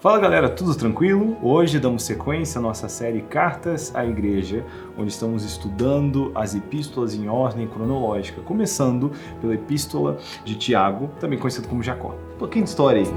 Fala galera, tudo tranquilo? Hoje damos sequência à nossa série Cartas à Igreja, onde estamos estudando as epístolas em ordem cronológica, começando pela epístola de Tiago, também conhecido como Jacó. Um pouquinho de história aí.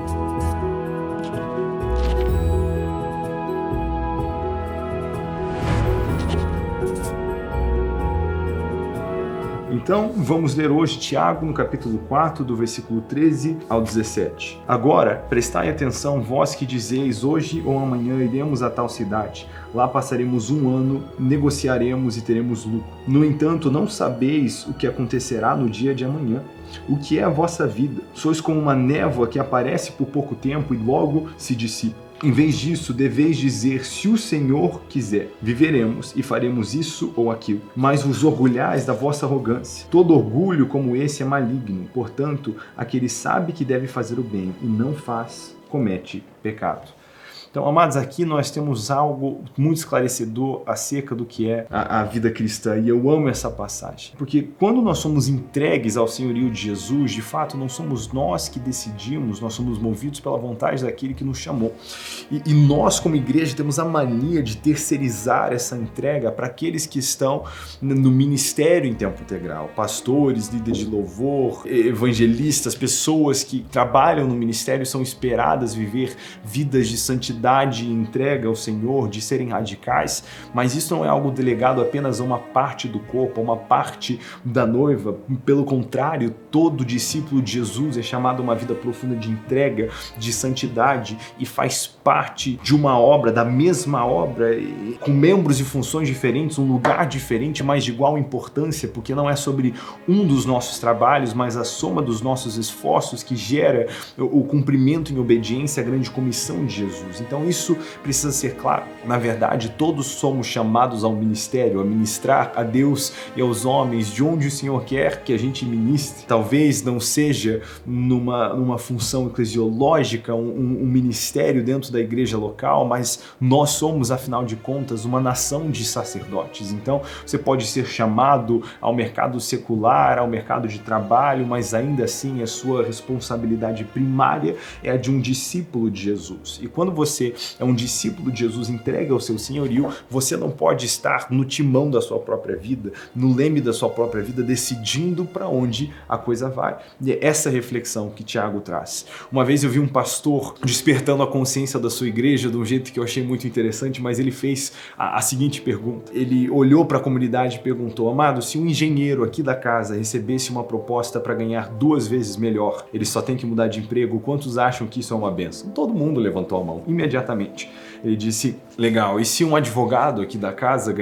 Então, vamos ler hoje Tiago, no capítulo 4, do versículo 13 ao 17. Agora, prestai atenção, vós que dizeis, hoje ou amanhã iremos a tal cidade. Lá passaremos um ano, negociaremos e teremos lucro. No entanto, não sabeis o que acontecerá no dia de amanhã. O que é a vossa vida? Sois como uma névoa que aparece por pouco tempo e logo se dissipa. Em vez disso, deveis dizer, se o Senhor quiser, viveremos e faremos isso ou aquilo. Mas vos orgulhais da vossa arrogância. Todo orgulho como esse é maligno. Portanto, aquele sabe que deve fazer o bem e não faz, comete pecado. Então, amados, aqui nós temos algo muito esclarecedor acerca do que é a vida cristã, e eu amo essa passagem. Porque quando nós somos entregues ao senhorio de Jesus, de fato, não somos nós que decidimos, nós somos movidos pela vontade daquele que nos chamou. E nós, como igreja, temos a mania de terceirizar essa entrega para aqueles que estão no ministério em tempo integral. Pastores, líderes de louvor, evangelistas, pessoas que trabalham no ministério são esperadas viver vidas de santidade e entrega ao Senhor, de serem radicais, mas isso não é algo delegado apenas a uma parte do corpo, a uma parte da noiva. Pelo contrário, todo discípulo de Jesus é chamado a uma vida profunda de entrega, de santidade, e faz parte de uma obra, da mesma obra, com membros e funções diferentes, um lugar diferente, mas de igual importância, porque não é sobre um dos nossos trabalhos, mas a soma dos nossos esforços que gera o cumprimento em obediência à grande comissão de Jesus. Então isso precisa ser claro. Na verdade, todos somos chamados ao ministério, a ministrar a Deus e aos homens de onde o Senhor quer que a gente ministre. Talvez não seja numa função eclesiológica, um ministério dentro da igreja local, mas nós somos, afinal de contas, uma nação de sacerdotes. Então você pode ser chamado ao mercado secular, ao mercado de trabalho, mas ainda assim a sua responsabilidade primária é a de um discípulo de Jesus. E quando você é um discípulo de Jesus entregue ao seu senhorio, você não pode estar no timão da sua própria vida, no leme da sua própria vida, decidindo para onde a coisa vai. E é essa reflexão que Tiago traz. Uma vez eu vi um pastor despertando a consciência da sua igreja de um jeito que eu achei muito interessante, mas ele fez a seguinte pergunta. Ele olhou para a comunidade e perguntou: amado, se um engenheiro aqui da casa recebesse uma proposta para ganhar 2 vezes melhor, ele só tem que mudar de emprego, quantos acham que isso é uma bênção? Todo mundo levantou a mão imediatamente. Ele disse: legal, e se um advogado aqui da casa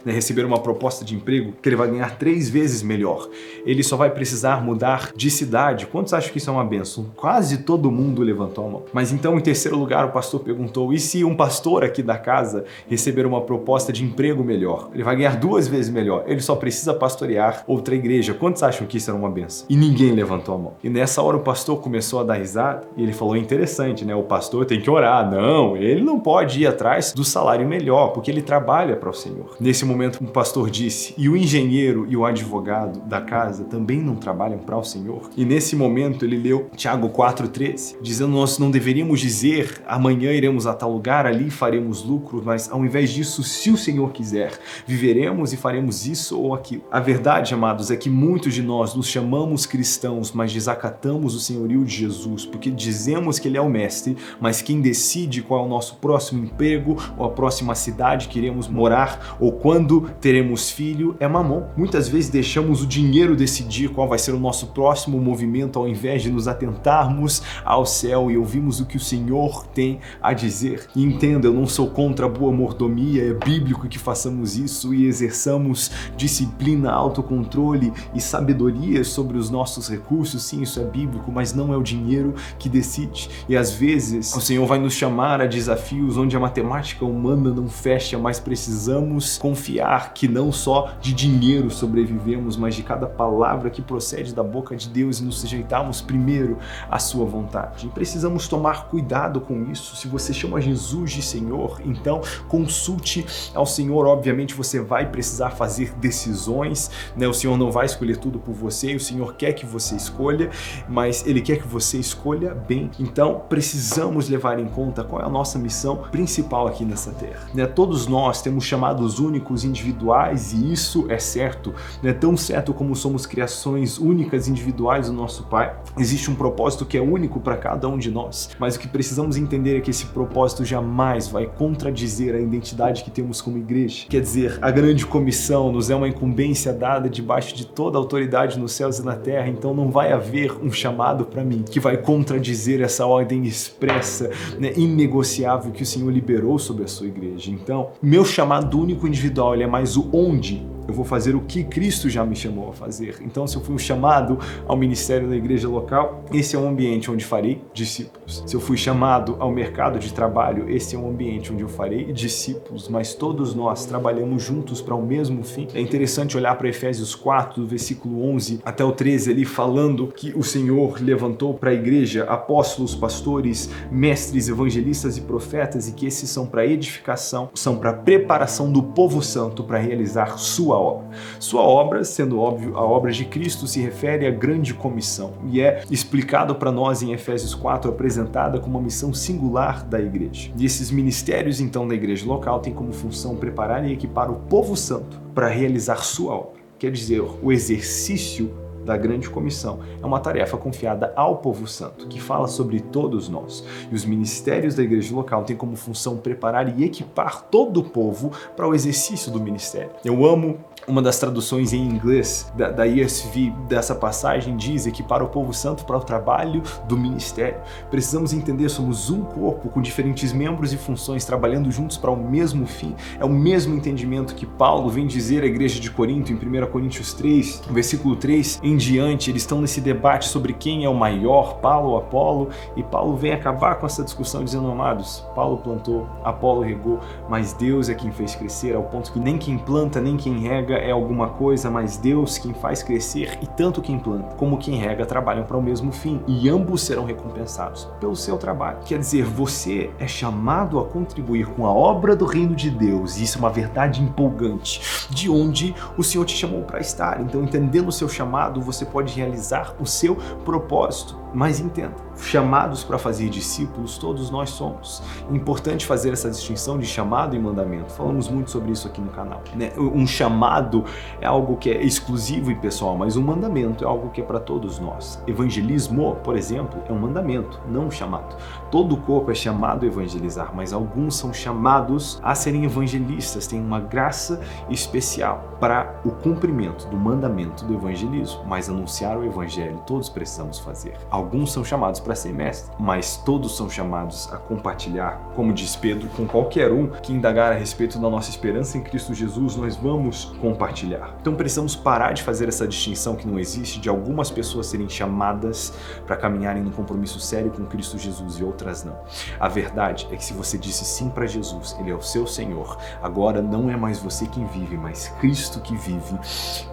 receber uma proposta de emprego que ele vai ganhar 3 vezes melhor, ele só vai precisar mudar de cidade, quantos acham que isso é uma bênção? Quase todo mundo levantou a mão. Mas então, em terceiro lugar, o pastor perguntou: e se um pastor aqui da casa receber uma proposta de emprego melhor, ele vai ganhar 2 vezes melhor, ele só precisa pastorear outra igreja, quantos acham que isso era uma bênção? E ninguém levantou a mão. E nessa hora o pastor começou a dar risada e ele falou: interessante, né? O pastor tem que orar. Não, ele não pode ir atrás do salário melhor, porque ele trabalha para o Senhor. Nesse momento, o pastor disse: e o engenheiro e o advogado da casa também não trabalham para o Senhor? E nesse momento ele leu Tiago 4,13, dizendo: nós não deveríamos dizer, amanhã iremos a tal lugar, ali faremos lucro, mas ao invés disso, se o Senhor quiser, viveremos e faremos isso ou aquilo. A verdade, amados, é que muitos de nós nos chamamos cristãos, mas desacatamos o senhorio de Jesus, porque dizemos que ele é o mestre, mas quem decide qual é o nosso próximo emprego ou a próxima cidade que iremos morar ou quando teremos filho é Mamon. Muitas vezes deixamos o dinheiro decidir qual vai ser o nosso próximo movimento ao invés de nos atentarmos ao céu e ouvirmos o que o Senhor tem a dizer. E entenda, eu não sou contra a boa mordomia, é bíblico que façamos isso e exerçamos disciplina, autocontrole e sabedoria sobre os nossos recursos. Sim, isso é bíblico, mas não é o dinheiro que decide. E às vezes o Senhor vai nos chamar a desafios onde a matemática humana não fecha, mas precisamos confiar que não só de dinheiro sobrevivemos, mas de cada palavra que procede da boca de Deus e nos sujeitarmos primeiro à sua vontade. E precisamos tomar cuidado com isso. Se você chama Jesus de Senhor, então consulte ao Senhor. Obviamente você vai precisar fazer decisões, né? O Senhor não vai escolher tudo por você, o Senhor quer que você escolha, mas Ele quer que você escolha bem. Então precisamos levar em conta importa, qual é a nossa missão principal aqui nessa terra. Todos nós temos chamados únicos, individuais, e isso é certo. Tão certo como somos criações únicas, individuais do nosso Pai, existe um propósito que é único para cada um de nós, mas o que precisamos entender é que esse propósito jamais vai contradizer a identidade que temos como igreja. Quer dizer, a grande comissão nos é uma incumbência dada debaixo de toda a autoridade nos céus e na terra, então não vai haver um chamado para mim que vai contradizer essa ordem expressa, inegociável que o Senhor liberou sobre a sua igreja. Então, meu chamado único individual, ele é mais o onde eu vou fazer o que Cristo já me chamou a fazer. Então, se eu fui chamado ao ministério da igreja local, esse é um ambiente onde farei discípulos. Se eu fui chamado ao mercado de trabalho, esse é um ambiente onde eu farei discípulos, mas todos nós trabalhamos juntos para o mesmo fim. É interessante olhar para Efésios 4, do versículo 11 até o 13, ali falando que o Senhor levantou para a igreja apóstolos, pastores, mestres, evangelistas e profetas, e que esses são para edificação, são para preparação do povo santo para realizar sua obra. Sua obra, sendo óbvio, a obra de Cristo se refere à grande comissão e é explicado para nós em Efésios 4, apresentada como uma missão singular da igreja. E esses ministérios, então, da igreja local têm como função preparar e equipar o povo santo para realizar sua obra. Quer dizer, o exercício da grande comissão é uma tarefa confiada ao povo santo, que fala sobre todos nós. E os ministérios da igreja local têm como função preparar e equipar todo o povo para o exercício do ministério. Eu amo uma das traduções em inglês da ESV dessa passagem, diz equipar o povo santo para o trabalho do ministério. Precisamos entender, somos um corpo com diferentes membros e funções trabalhando juntos para o mesmo fim. É o mesmo entendimento que Paulo vem dizer à igreja de Corinto em 1 Coríntios 3, versículo 3 em diante. Eles estão nesse debate sobre quem é o maior, Paulo ou Apolo, e Paulo vem acabar com essa discussão dizendo: amados, Paulo plantou, Apolo regou, mas Deus é quem fez crescer, ao ponto que nem quem planta nem quem rega é alguma coisa, mas Deus quem faz crescer, e tanto quem planta como quem rega trabalham para o mesmo fim, e ambos serão recompensados pelo seu trabalho. Quer dizer, você é chamado a contribuir com a obra do reino de Deus, e isso é uma verdade empolgante, de onde o Senhor te chamou para estar. Então, entendendo o seu chamado, você pode realizar o seu propósito. Mas entenda, chamados para fazer discípulos, todos nós somos. É importante fazer essa distinção de chamado e mandamento. Falamos muito sobre isso aqui no canal, Um chamado é algo que é exclusivo e pessoal, mas um mandamento é algo que é para todos nós. Evangelismo, por exemplo, é um mandamento, não um chamado. Todo o corpo é chamado a evangelizar, mas alguns são chamados a serem evangelistas, têm uma graça especial para o cumprimento do mandamento do evangelismo, mas anunciar o evangelho todos precisamos fazer. Alguns são chamados para ser mestres, mas todos são chamados a compartilhar. Como diz Pedro, com qualquer um que indagar a respeito da nossa esperança em Cristo Jesus, nós vamos compartilhar. Então precisamos parar de fazer essa distinção que não existe, de algumas pessoas serem chamadas para caminharem num compromisso sério com Cristo Jesus e outras não. A verdade é que se você disse sim para Jesus, Ele é o seu Senhor, agora não é mais você quem vive, mas Cristo que vive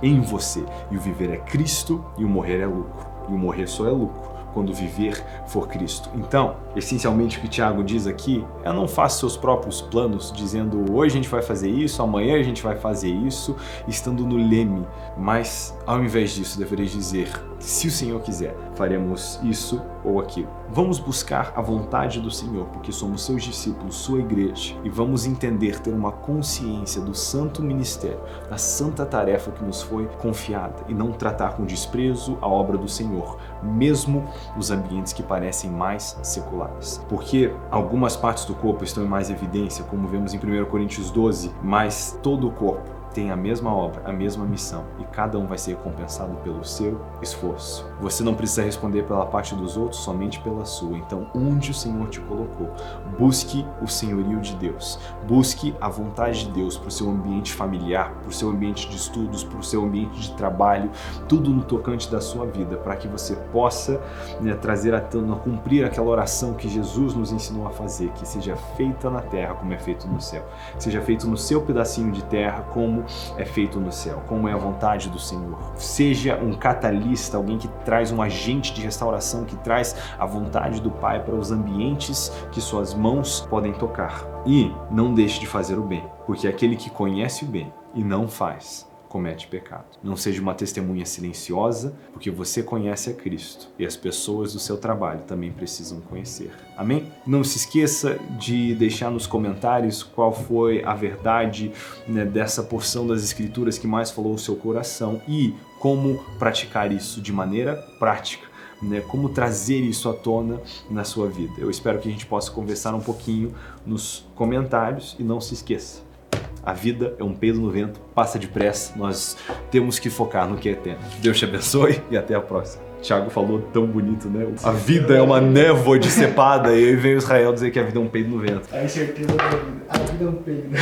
em você. E o viver é Cristo e o morrer é lucro. E o morrer só é lucro quando viver for Cristo. Então, essencialmente o que Tiago diz aqui é: não faça seus próprios planos, dizendo hoje a gente vai fazer isso, amanhã a gente vai fazer isso, estando no leme. Mas, ao invés disso, deveria dizer: se o Senhor quiser, faremos isso ou aquilo. Vamos buscar a vontade do Senhor, porque somos seus discípulos, sua igreja, e vamos entender, ter uma consciência do santo ministério, da santa tarefa que nos foi confiada, e não tratar com desprezo a obra do Senhor, mesmo os ambientes que parecem mais seculares. Porque algumas partes do corpo estão em mais evidência, como vemos em 1 Coríntios 12, mas todo o corpo tem a mesma obra, a mesma missão, e cada um vai ser recompensado pelo seu esforço. Você não precisa responder pela parte dos outros, somente pela sua. Então, onde o Senhor te colocou, busque o senhorio de Deus, busque a vontade de Deus para o seu ambiente familiar, para o seu ambiente de estudos, para o seu ambiente de trabalho, tudo no tocante da sua vida, para que você possa trazer a cumprir aquela oração que Jesus nos ensinou a fazer, que seja feita na terra como é feito no céu, que seja feito no seu pedacinho de terra como é feito no céu, como é a vontade do Senhor. Seja um catalista, alguém que traz um agente de restauração, que traz a vontade do Pai para os ambientes que suas mãos podem tocar. E não deixe de fazer o bem, porque aquele que conhece o bem e não faz, comete pecado. Não seja uma testemunha silenciosa, porque você conhece a Cristo e as pessoas do seu trabalho também precisam conhecer. Amém? Não se esqueça de deixar nos comentários qual foi a verdade, né, dessa porção das Escrituras que mais falou o seu coração e como praticar isso de maneira prática. Né, como trazer isso à tona na sua vida. Eu espero que a gente possa conversar um pouquinho nos comentários e não se esqueça, a vida é um peido no vento, passa depressa, nós temos que focar no que é eterno. Deus te abençoe e até a próxima. Thiago falou tão bonito, né? A vida é uma névoa dissipada e aí vem o Israel dizer que a vida é um peido no vento. A incerteza da vida. A vida é um peido, né?